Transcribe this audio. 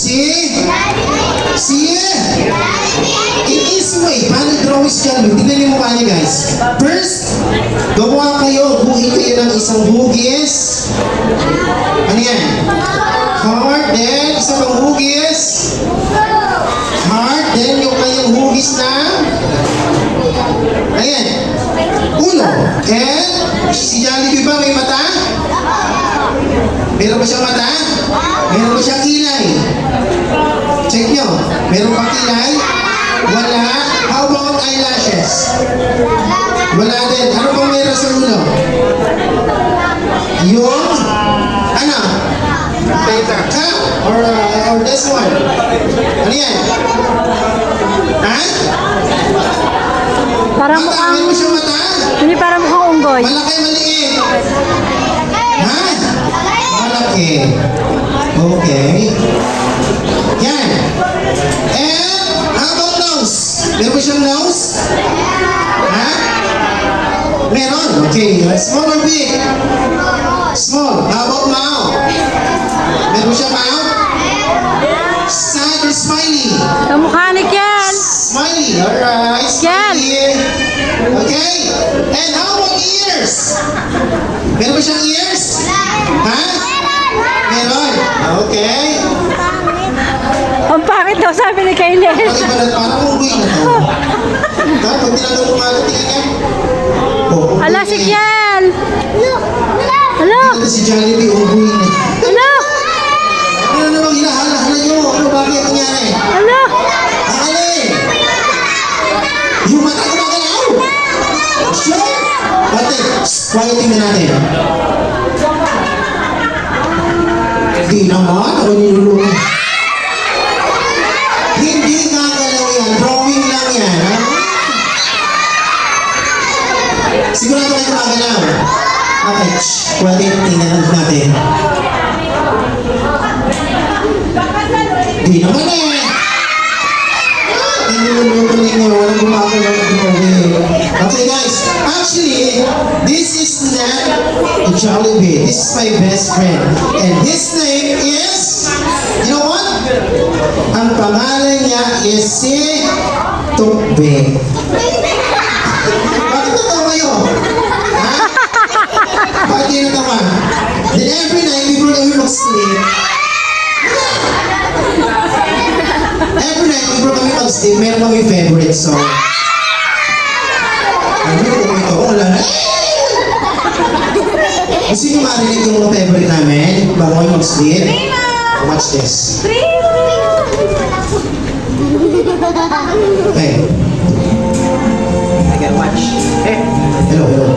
In easy way, paano drawing si Jollibee? Tignan niyo mukha niya, guys. First, gawa kayo, buuin kayo ng isang hugis. Ano yan? Heart, then isa pang hugis. Heart, then yung kanyang hugis na ayan. Uno. And si Jollibee ba may mata? Meron ba siyang mata? Meron ba siyang kilay? Check nyo. Meron ba kilay? Wala. How about eyelashes? Wala din. Ano bang meron sa ulo? Yung ano? Or this one? Ano yan? Ha? Parang Mata? mukhang, Meron ba siyang mata? hindi parang mukhang unggoy. Malaki, maliit. Ha? Malaki. Okay. Yan. And, how about nose? Meron ba siyang nose? Ha? Meron. Okay. Small or big? Small. How about mouth? Meron ba siyang mouth? Sad or smiley? Kamukha ni Ken. Smiley. Alright. Ken. Smiley. Okay. And how about ears? Meron ba siyang ears? Ha? Meron. Okay. Ang pangit daw sabi ni Kaylen. Pag-iba na parang unggoy na to. Pag tinatawag mo mga tingin niya. Oh, Ala si Ken. Ala. ito si Jollibee, unggoy na. Ala. Ano namang hinahala-hala niyo? Ano bakit nangyari? Ala. Ang alin? Yung mata ko magalaw. Sure. Bate, quieting na natin. Hindi naman. Ako nilulungan. Hindi gagalaw yan. Drawing lang yan. Ha? Sigurado kayo magalaw. Okay. Quieting na natin. Hindi naman eh. Nilulungan niyo. Walang gumagalaw na drawing. Okay guys. Actually, this is not a Jollibee. This is my best friend. And his name is, you know what? Ang pangalan niya is si Tukbe. Bakit natawa kayo? Ha? Bakit kayo natawa? Then every night before kami mag-sleep, meron kami favorite song. Ano yung ito? Wala na. Gusto nyo marinig yung mga favorite namin bago kayo mag-sleep? Watch this. Okay. I can watch. Hey. Hello, hello.